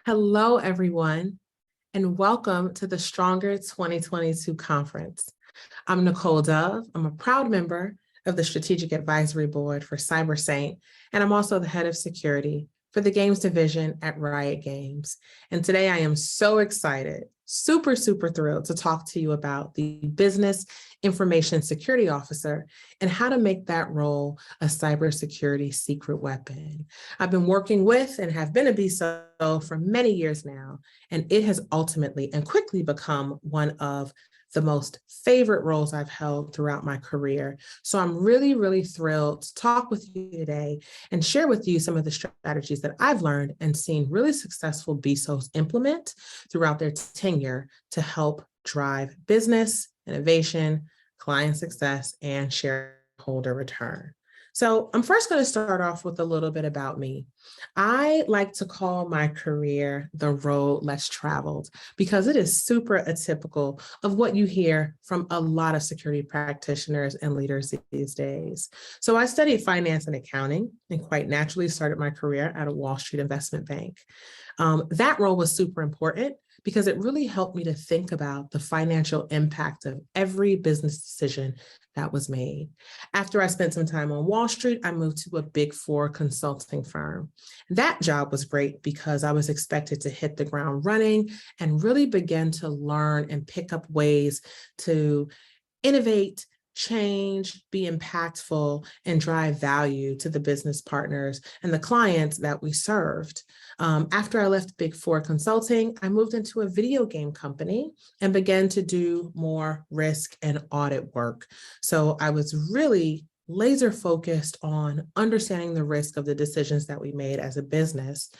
Hello, everyone, and welcome to the Stronger 2022 conference. I'm Nicole Dove. I'm a proud member of the Strategic Advisory Board for CyberSaint, and I'm also the head of security for the games division at Riot Games. And today I am so excited, super thrilled to talk to you about the Business Information Security Officer and how to make that role a cybersecurity secret weapon. I've been working with and have been a BISO for many years now, and it has ultimately and quickly become one of the most favorite roles I've held throughout my career. So I'm really thrilled to talk with you today and share with you some of the strategies that I've learned and seen really successful BISOs implement throughout their tenure to help drive business, innovation, client success, and shareholder return. So I'm first going to start off with a little bit about me. I like to call my career the road less traveled because it is super atypical of what you hear from a lot of security practitioners and leaders these days. So I studied finance and accounting and quite naturally started my career at a Wall Street investment bank. That role was super important because it really helped me to think about the financial impact of every business decision that was made. After I spent some time on Wall Street, I moved to a Big Four consulting firm. That job was great because I was expected to hit the ground running and really begin to learn and pick up ways to innovate, change, be impactful, and drive value to the business partners and the clients that we served. After I left Big Four Consulting, I moved into a video game company and began to do more risk and audit work. So I was really laser focused on understanding the risk of the decisions that we made as a business,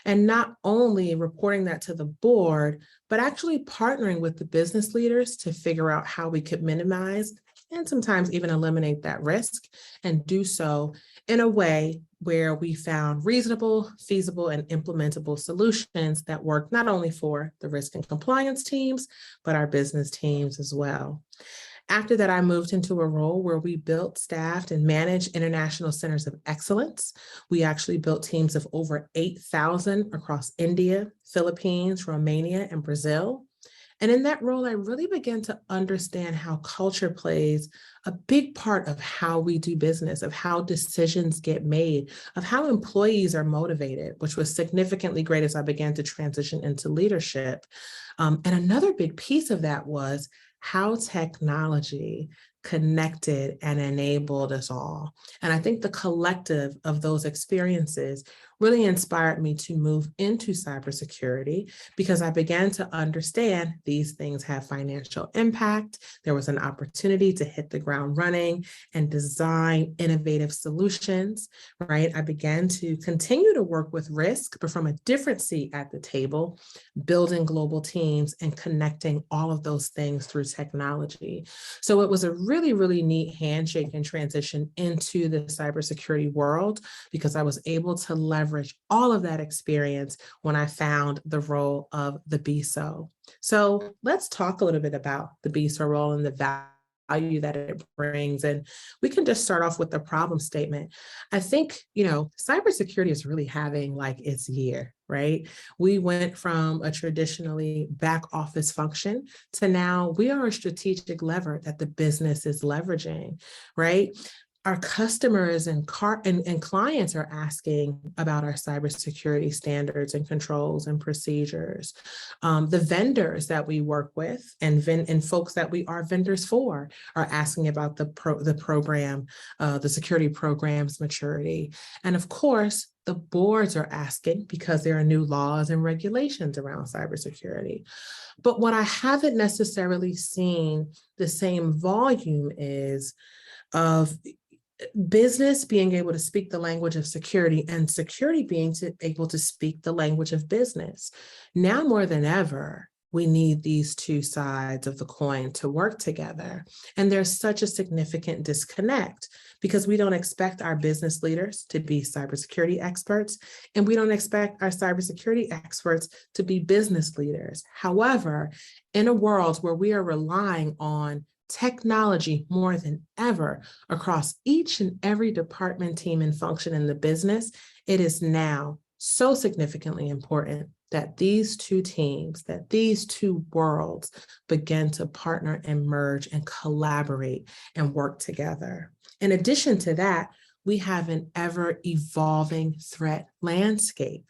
and not only reporting that to the board, but actually partnering with the business leaders to figure out how we could minimize and sometimes even eliminate that risk, and do so in a way where we found reasonable, feasible, and implementable solutions that work not only for the risk and compliance teams, but our business teams as well. After that, I moved into a role where we built, staffed, and managed international centers of excellence. We actually built teams of over 8,000 across India, Philippines, Romania, and Brazil. And in that role, I really began to understand how culture plays a big part of how we do business, of how decisions get made, of how employees are motivated, which was significantly great as I began to transition into leadership. And another big piece of that was how technology connected and enabled us all. And I think the collective of those experiences really inspired me to move into cybersecurity because I began to understand these things have financial impact. There was an opportunity to hit the ground running and design innovative solutions, right? I began to continue to work with risk, but from a different seat at the table, building global teams and connecting all of those things through technology. So it was a really neat handshake and transition into the cybersecurity world because I was able to leverage all of that experience when I found the role of the BISO. So let's talk a little bit about the BISO role and the value that it brings. And we can just start off with the problem statement. I think, cybersecurity is really having like its year, right? We went from a traditionally back office function to now we are a strategic lever that the business is leveraging, right? Our customers and clients are asking about our cybersecurity standards and controls and procedures. The vendors that we work with and folks that we are vendors for are asking about the program, the security program's maturity. And of course, the boards are asking because there are new laws and regulations around cybersecurity. But what I haven't necessarily seen the same volume is of business being able to speak the language of security and security being able to speak the language of business. Now more than ever, we need these two sides of the coin to work together. And there's such a significant disconnect because we don't expect our business leaders to be cybersecurity experts, and we don't expect our cybersecurity experts to be business leaders. However, in a world where we are relying on technology more than ever across each and every department, team, and function in the business, it is now so significantly important that these two teams, that these two worlds begin to partner and merge and collaborate and work together. In addition to that, we have an ever evolving threat landscape,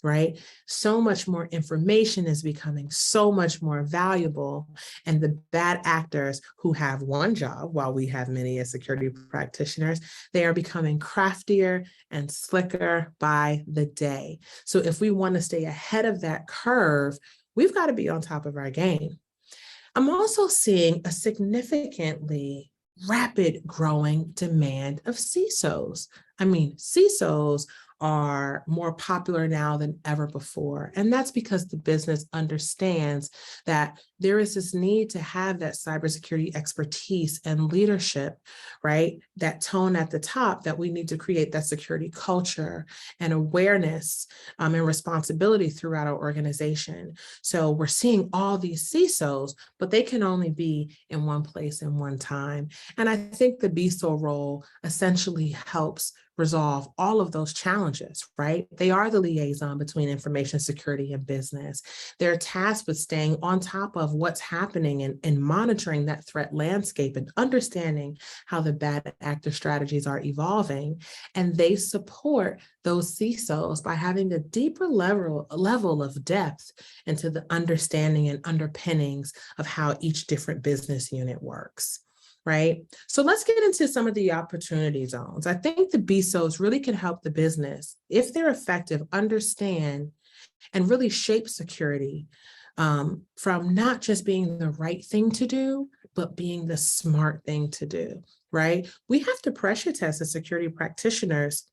right? So much more information is becoming so much more valuable. And the bad actors who have one job, while we have many as security practitioners, they are becoming craftier and slicker by the day. So if we want to stay ahead of that curve, we've got to be on top of our game. I'm also seeing a significantly rapid growing demand of CISOs. I mean, CISOs are more popular now than ever before. And that's because the business understands that there is this need to have that cybersecurity expertise and leadership, right? That tone at the top, that we need to create that security culture and awareness and responsibility throughout our organization. So we're seeing all these CISOs, but they can only be in one place in one time. And I think the BISO role essentially helps resolve all of those challenges, right? They are the liaison between information security and business. They're tasked with staying on top of what's happening and monitoring that threat landscape and understanding how the bad actor strategies are evolving. And they support those CISOs by having a deeper level of depth into the understanding and underpinnings of how each different business unit works. Right? So let's get into some of the opportunity zones. I think the BISOs really can help the business, if they're effective, understand and really shape security from not just being the right thing to do, but being the smart thing to do, right? We have to pressure test as security practitioners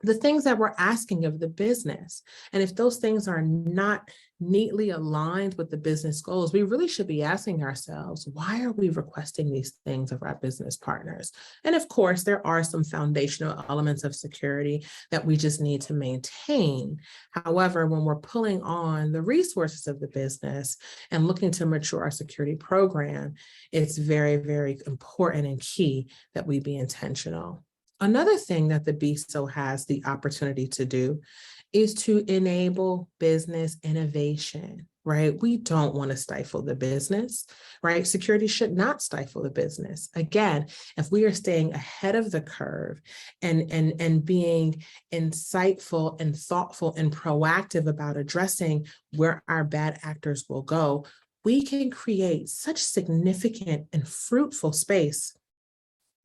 the things that we're asking of the business. And if those things are not neatly aligned with the business goals, we really should be asking ourselves, why are we requesting these things of our business partners? And of course, there are some foundational elements of security that we just need to maintain. However, when we're pulling on the resources of the business and looking to mature our security program, it's very, very important and key that we be intentional. Another thing that the BISO has the opportunity to do is to enable business innovation, right? We don't want to stifle the business, right? Security should not stifle the business. Again, if we are staying ahead of the curve and being insightful and thoughtful and proactive about addressing where our bad actors will go, we can create such significant and fruitful space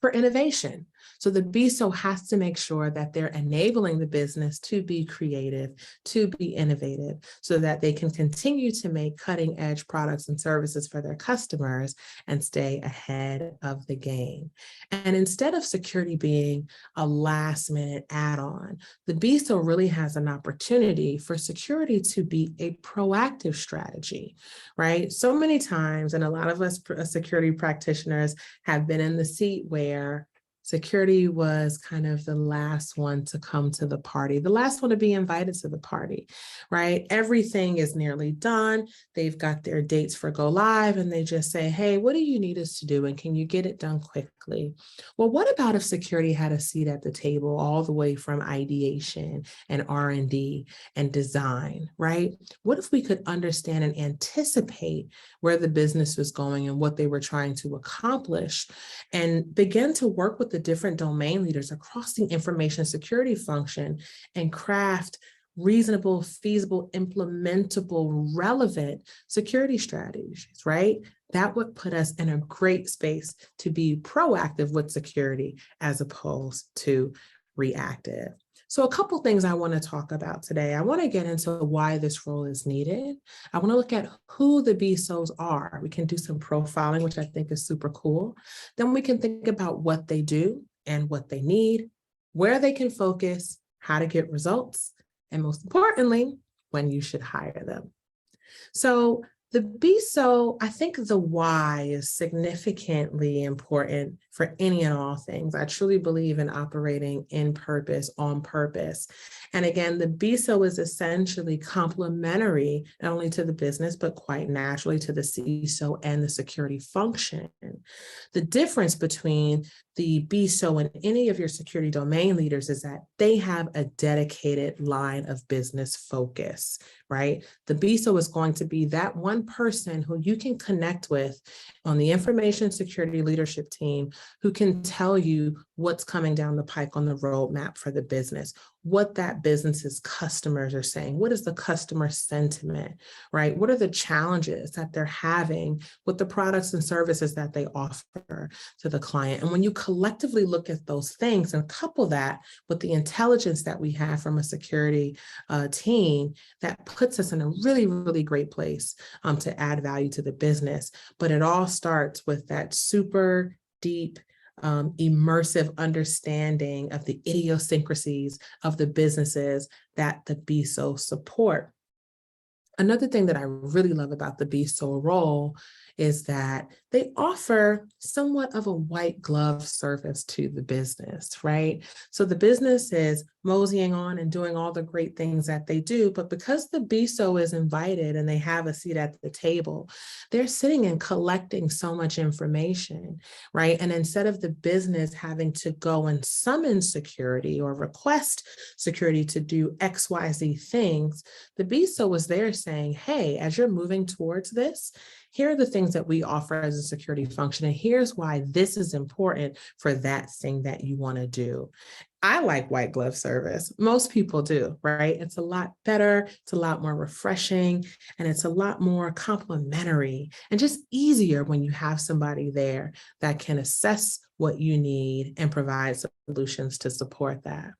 for innovation. So the BISO has to make sure that they're enabling the business to be creative, to be innovative, so that they can continue to make cutting edge products and services for their customers and stay ahead of the game. And instead of security being a last minute add-on, the BISO really has an opportunity for security to be a proactive strategy, right? So many times, and a lot of us security practitioners have been in the seat where security was kind of the last one to come to the party, the last one to be invited to the party, right? Everything is nearly done. They've got their dates for go live and they just say, hey, what do you need us to do? And can you get it done quickly? Well, what about if security had a seat at the table all the way from ideation and R&D and design, right? What if we could understand and anticipate where the business was going and what they were trying to accomplish and begin to work with the different domain leaders across the information security function and craft reasonable, feasible, implementable, relevant security strategies, right? That would put us in a great space to be proactive with security as opposed to reactive. So a couple things I want to talk about today. I want to get into why this role is needed. I want to look at who the BISOs are. We can do some profiling, which I think is super cool. Then we can think about what they do and what they need, where they can focus, how to get results, and most importantly, when you should hire them. So the BISO, I think the why is significantly important for any and all things. I truly believe in operating in purpose, on purpose. And again, the BISO is essentially complementary, not only to the business, but quite naturally to the CISO and the security function. The difference between the BISO and any of your security domain leaders is that they have a dedicated line of business focus, right? The BISO is going to be that one person who you can connect with on the information security leadership team who can tell you what's coming down the pike on the roadmap for the business, what that business's customers are saying, what is the customer sentiment, right? What are the challenges that they're having with the products and services that they offer to the client? And when you collectively look at those things and couple that with the intelligence that we have from a security team, that puts us in a really, really great place to add value to the business. But it all starts with that super deep immersive understanding of the idiosyncrasies of the businesses that the BISO support. Another thing that I really love about the BISO role is that they offer somewhat of a white glove service to the business, right? So the business is moseying on and doing all the great things that they do, but because the BISO is invited and they have a seat at the table, they're sitting and collecting so much information, right? And instead of the business having to go and summon security or request security to do XYZ things, the BISO is there saying, hey, as you're moving towards this, here are the things that we offer as a security function, and here's why this is important for that thing that you want to do. I like white glove service. Most people do, right? It's a lot better, it's a lot more refreshing, and it's a lot more complimentary and just easier when you have somebody there that can assess what you need and provide solutions to support that.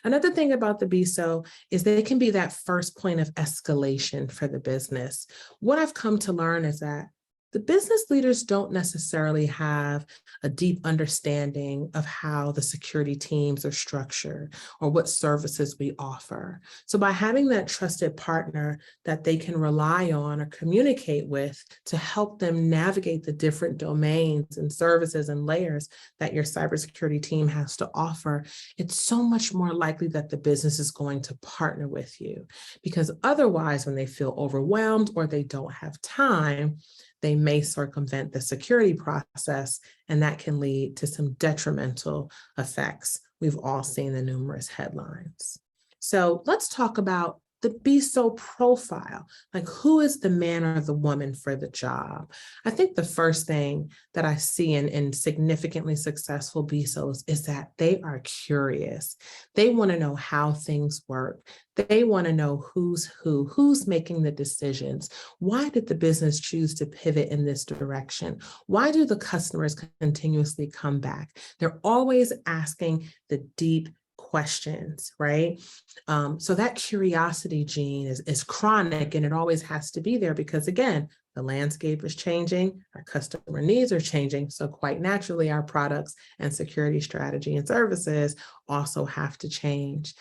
Another thing about the BISO is they can be that first point of escalation for the business. What I've come to learn is that the business leaders don't necessarily have a deep understanding of how the security teams are structured or what services we offer. So by having that trusted partner that they can rely on or communicate with to help them navigate the different domains and services and layers that your cybersecurity team has to offer, it's so much more likely that the business is going to partner with you. Because otherwise, when they feel overwhelmed or they don't have time, they may circumvent the security process, and that can lead to some detrimental effects. We've all seen the numerous headlines. So let's talk about the BISO profile, like who is the man or the woman for the job? I think the first thing that I see in significantly successful BISOs is that they are curious. They want to know how things work. They want to know who's making the decisions. Why did the business choose to pivot in this direction? Why do the customers continuously come back? They're always asking the deep questions, right? So that curiosity gene is chronic, and it always has to be there because, again, the landscape is changing, our customer needs are changing. So quite naturally, our products and security strategy and services also have to change.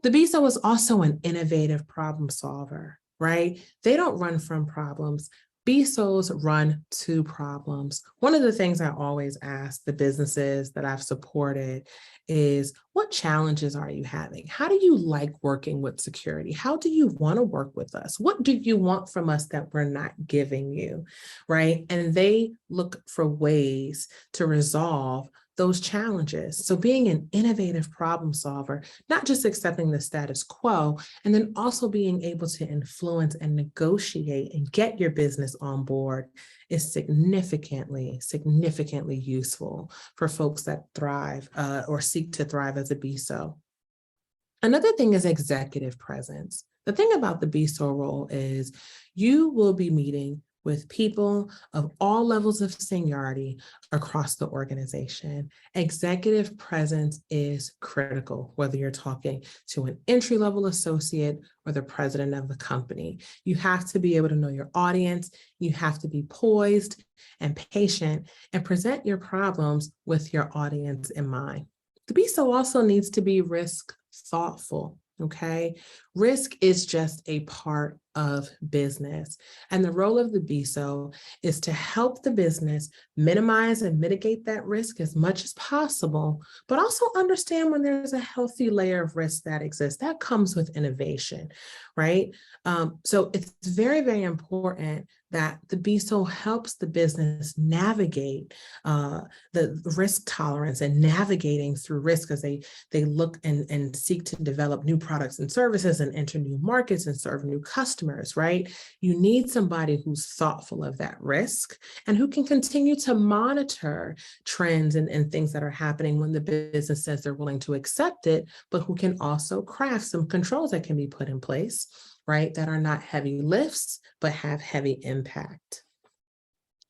The BISO is also an innovative problem solver, right? They don't run from problems. BISOs run to problems. One of the things I always ask the businesses that I've supported is, what challenges are you having? How do you like working with security? How do you want to work with us? What do you want from us that we're not giving you, right? And they look for ways to resolve those challenges. So being an innovative problem solver, not just accepting the status quo, and then also being able to influence and negotiate and get your business on board is significantly useful for folks that thrive or seek to thrive as a BISO. Another thing is executive presence. The thing about the BISO role is you will be meeting with people of all levels of seniority across the organization. Executive presence is critical, whether you're talking to an entry-level associate or the president of the company. You have to be able to know your audience. You have to be poised and patient and present your problems with your audience in mind. The BISO also needs to be risk thoughtful, okay? Risk is just a part of business. And the role of the BISO is to help the business minimize and mitigate that risk as much as possible, but also understand when there's a healthy layer of risk that exists. That comes with innovation, right? So it's very, very important that the BISO helps the business navigate the risk tolerance and navigating through risk as they look and seek to develop new products and services and enter new markets and serve new customers, right? You need somebody who's thoughtful of that risk and who can continue to monitor trends and things that are happening when the business says they're willing to accept it, but who can also craft some controls that can be put in place, right, that are not heavy lifts, but have heavy impact.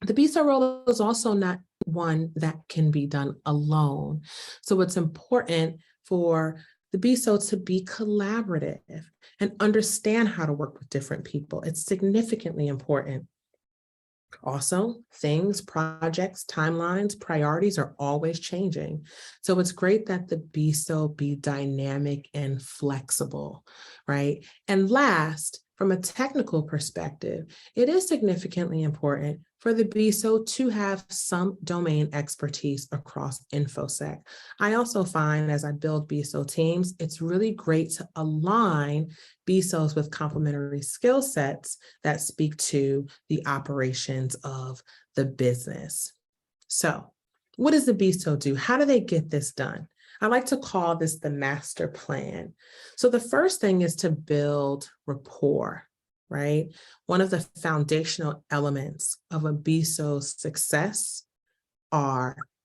The BISO role is also not one that can be done alone. So it's important for the BISO to be collaborative and understand how to work with different people. It's significantly important. Also, things, projects, timelines, priorities are always changing. So it's great that the BISO be dynamic and flexible, right? And last, from a technical perspective, it is significantly important for the BISO to have some domain expertise across InfoSec. I also find as I build BISO teams, it's really great to align BISOs with complementary skill sets that speak to the operations of the business. So what does the BISO do? How do they get this done? I like to call this the master plan. So the first thing is to build rapport, right? One of the foundational elements of a BISO's success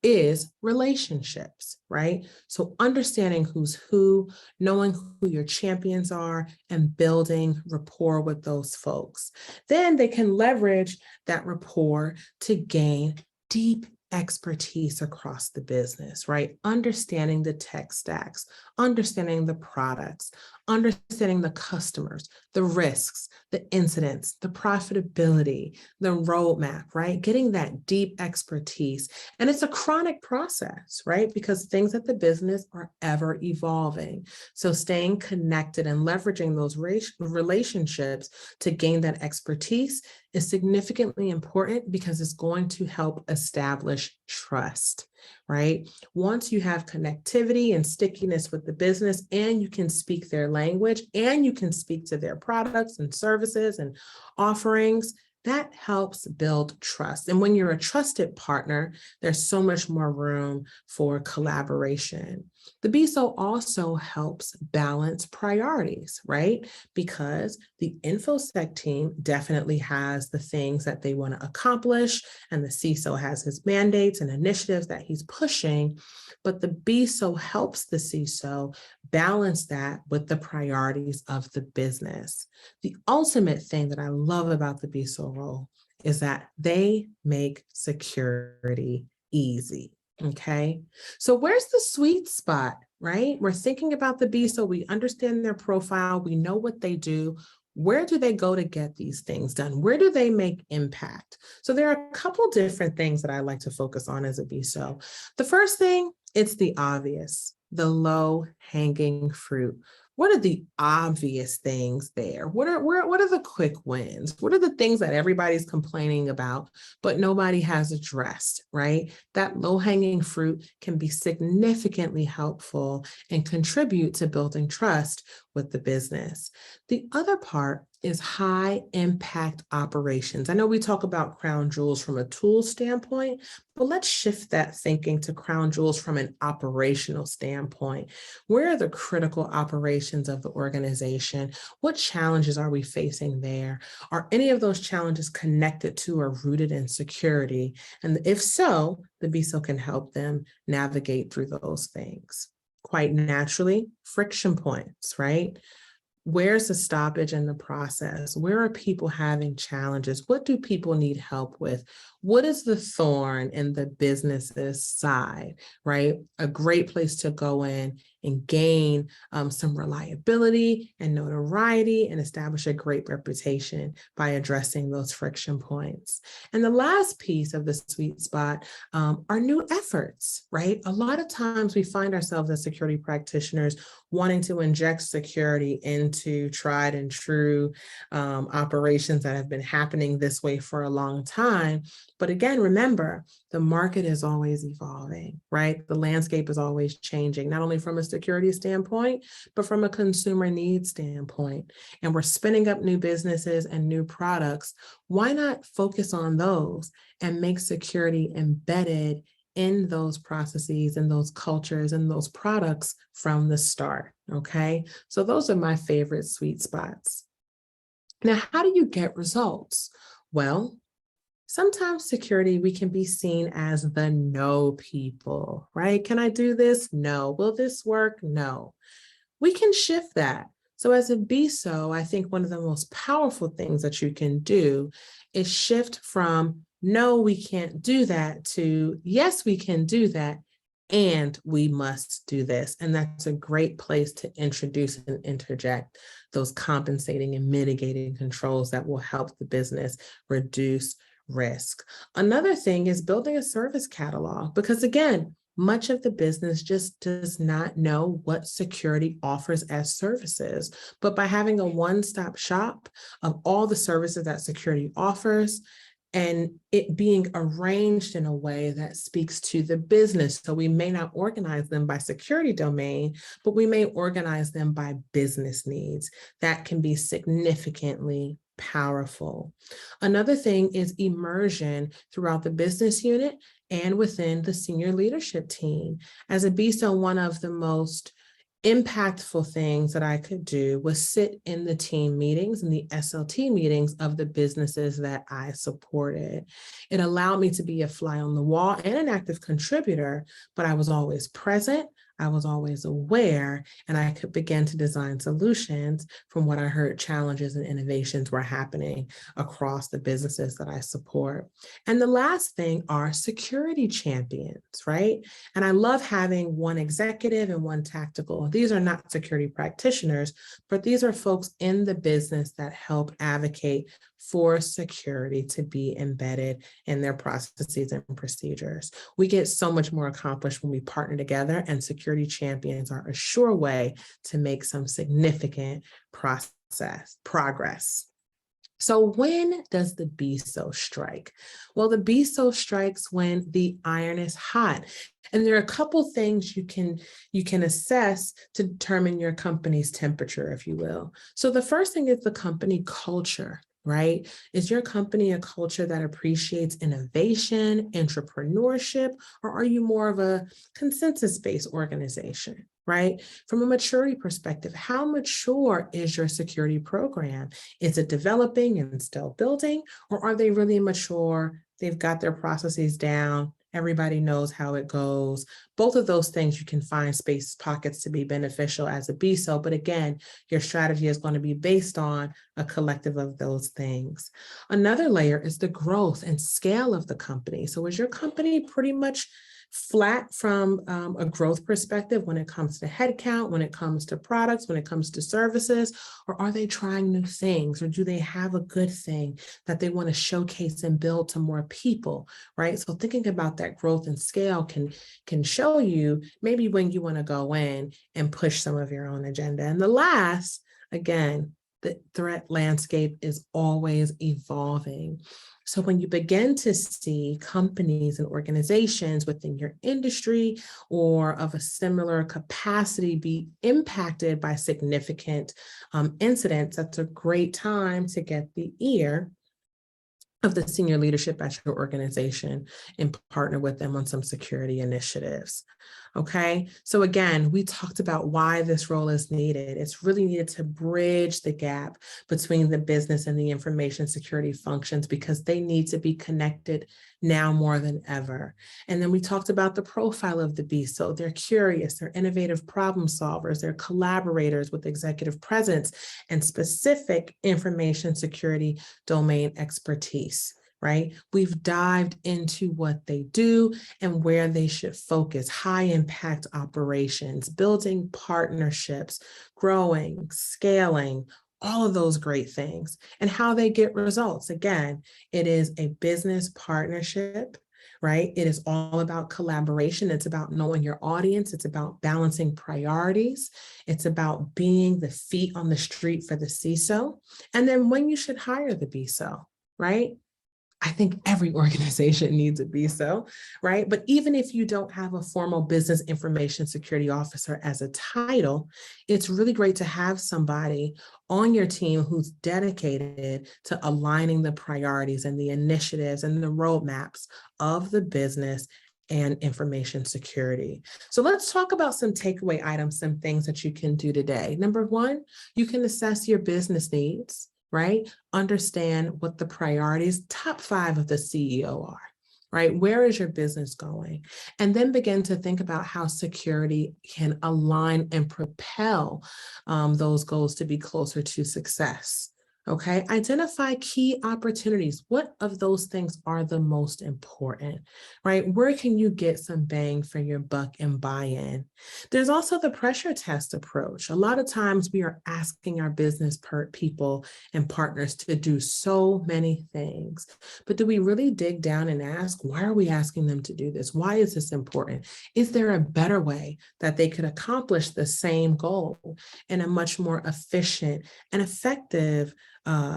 is relationships, right? So understanding who's who, knowing who your champions are, and building rapport with those folks. Then they can leverage that rapport to gain deep expertise across the business, right? Understanding the tech stacks, understanding the products, understanding the customers, the risks, the incidents, the profitability, the roadmap, right? Getting that deep expertise. And it's a chronic process, right? Because things at the business are ever evolving. So staying connected and leveraging those relationships to gain that expertise is significantly important because it's going to help establish trust, right? Once you have connectivity and stickiness with the business and you can speak their language and you can speak to their products and services and offerings, that helps build trust. And when you're a trusted partner, there's so much more room for collaboration. The BISO also helps balance priorities, right? Because the InfoSec team definitely has the things that they want to accomplish, and the CISO has his mandates and initiatives that he's pushing, but the BISO helps the CISO balance that with the priorities of the business. The ultimate thing that I love about the BISO role is that they make security easy. Okay, so where's the sweet spot, right? We're thinking about the BISO, we understand their profile, we know what they do. Where do they go to get these things done? Where do they make impact? So there are a couple different things that I like to focus on as a BISO. The first thing, it's the obvious, the low-hanging fruit. What are the obvious things there? What are the quick wins? What are the things that everybody's complaining about, but nobody has addressed, right? That low-hanging fruit can be significantly helpful and contribute to building trust with the business. The other part is high impact operations. I know we talk about crown jewels from a tool standpoint, but let's shift that thinking to crown jewels from an operational standpoint. Where are the critical operations of the organization? What challenges are we facing there? Are any of those challenges connected to or rooted in security? And if so, the BISO can help them navigate through those things. Quite naturally, friction points, right? Where's the stoppage in the process? Where are people having challenges? What do people need help with? What is the thorn in the business's side, right? A great place to go in and gain some reliability and notoriety and establish a great reputation by addressing those friction points. And the last piece of the sweet spot are new efforts, right? A lot of times we find ourselves as security practitioners wanting to inject security into tried and true operations that have been happening this way for a long time. But again, remember, the market is always evolving, right? The landscape is always changing, not only from a security standpoint, but from a consumer needs standpoint. And we're spinning up new businesses and new products. Why not focus on those and make security embedded in those processes and those cultures and those products from the start, okay? So those are my favorite sweet spots. Now, how do you get results? Well, sometimes security, we can be seen as the no people, right? Can I do this? No. Will this work? No. We can shift that. So as a BISO, I think one of the most powerful things that you can do is shift from no, we can't do that to yes, we can do that, and we must do this. And that's a great place to introduce and interject those compensating and mitigating controls that will help the business reduce risk. Another thing is building a service catalog, because again, much of the business just does not know what security offers as services. But by having a one-stop shop of all the services that security offers, and it being arranged in a way that speaks to the business. So we may not organize them by security domain, but we may organize them by business needs. That can be significantly powerful. Another thing is immersion throughout the business unit and within the senior leadership team. As a BISO, one of the most impactful things that I could do was sit in the team meetings and the SLT meetings of the businesses that I supported. It allowed me to be a fly on the wall and an active contributor, but I was always present. I was always aware, and I could begin to design solutions from what I heard challenges and innovations were happening across the businesses that I support. And the last thing are security champions, right? And I love having one executive and one tactical. These are not security practitioners, but these are folks in the business that help advocate for security to be embedded in their processes and procedures. We get so much more accomplished when we partner together, and security champions are a sure way to make some significant progress. So when does the BISO strike? Well, the BISO strikes when the iron is hot. And there are a couple things you can assess to determine your company's temperature, if you will. So the first thing is the company culture. Right? Is your company a culture that appreciates innovation, entrepreneurship, or are you more of a consensus-based organization? Right? From a maturity perspective, how mature is your security program? Is it developing and still building, or are they really mature? They've got their processes down. Everybody knows how it goes. Both of those things you can find space pockets to be beneficial as a BISO, but again, your strategy is going to be based on a collective of those things. Another layer is the growth and scale of the company. So is your company pretty much flat from a growth perspective when it comes to headcount, when it comes to products, when it comes to services, or are they trying new things, or do they have a good thing that they want to showcase and build to more people, right? So thinking about that growth and scale can show you maybe when you want to go in and push some of your own agenda. And the last, again, the threat landscape is always evolving. So when you begin to see companies and organizations within your industry or of a similar capacity be impacted by significant incidents, that's a great time to get the ear of the senior leadership at your organization and partner with them on some security initiatives. Okay, so again, we talked about why this role is needed. It's really needed to bridge the gap between the business and the information security functions, because they need to be connected now more than ever. And then we talked about the profile of the BISO. They're curious, they're innovative problem solvers, they're collaborators with executive presence and specific information security domain expertise. right? We've dived into what they do and where they should focus, high impact operations, building partnerships, growing, scaling, all of those great things, and how they get results. Again, it is a business partnership, right? It is all about collaboration. It's about knowing your audience. It's about balancing priorities. It's about being the feet on the street for the CISO. And then when you should hire the BISO, right? I think every organization needs a BISO, right? But even if you don't have a formal business information security officer as a title, it's really great to have somebody on your team who's dedicated to aligning the priorities and the initiatives and the roadmaps of the business and information security. So let's talk about some takeaway items, some things that you can do today. Number one, you can assess your business needs, right? Understand what the priorities, top 5 of the CEO are, right? Where is your business going? And then begin to think about how security can align and propel those goals to be closer to success. Okay, identify key opportunities. What of those things are the most important, right? Where can you get some bang for your buck and buy-in? There's also the pressure test approach. A lot of times we are asking our business people and partners to do so many things, but do we really dig down and ask, why are we asking them to do this? Why is this important? Is there a better way that they could accomplish the same goal in a much more efficient and effective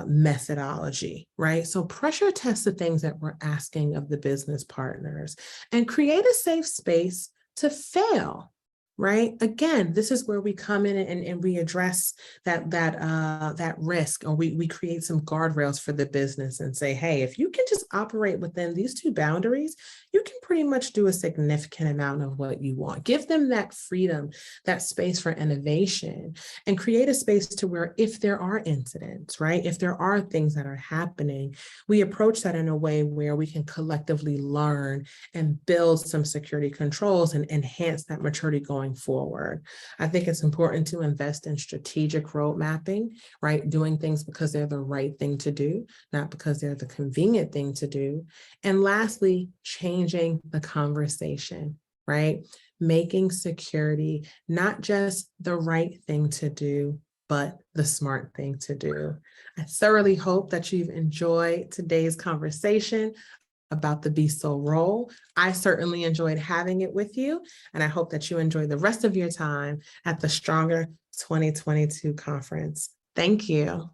methodology, right? So pressure test the things that we're asking of the business partners and create a safe space to fail, right? Again, this is where we come in and we address that risk, or we create some guardrails for the business and say, hey, if you can just operate within these 2 boundaries, you can pretty much do a significant amount of what you want. Give them that freedom, that space for innovation, and create a space to where if there are incidents, right? If there are things that are happening, we approach that in a way where we can collectively learn and build some security controls and enhance that maturity going forward. I think it's important to invest in strategic road mapping, right? Doing things because they're the right thing to do, not because they're the convenient thing to do. And lastly, changing the conversation, right? Making security not just the right thing to do, but the smart thing to do. I thoroughly hope that you've enjoyed today's conversation about the BISO role. I certainly enjoyed having it with you, and I hope that you enjoy the rest of your time at the Stronger 2022 conference. Thank you.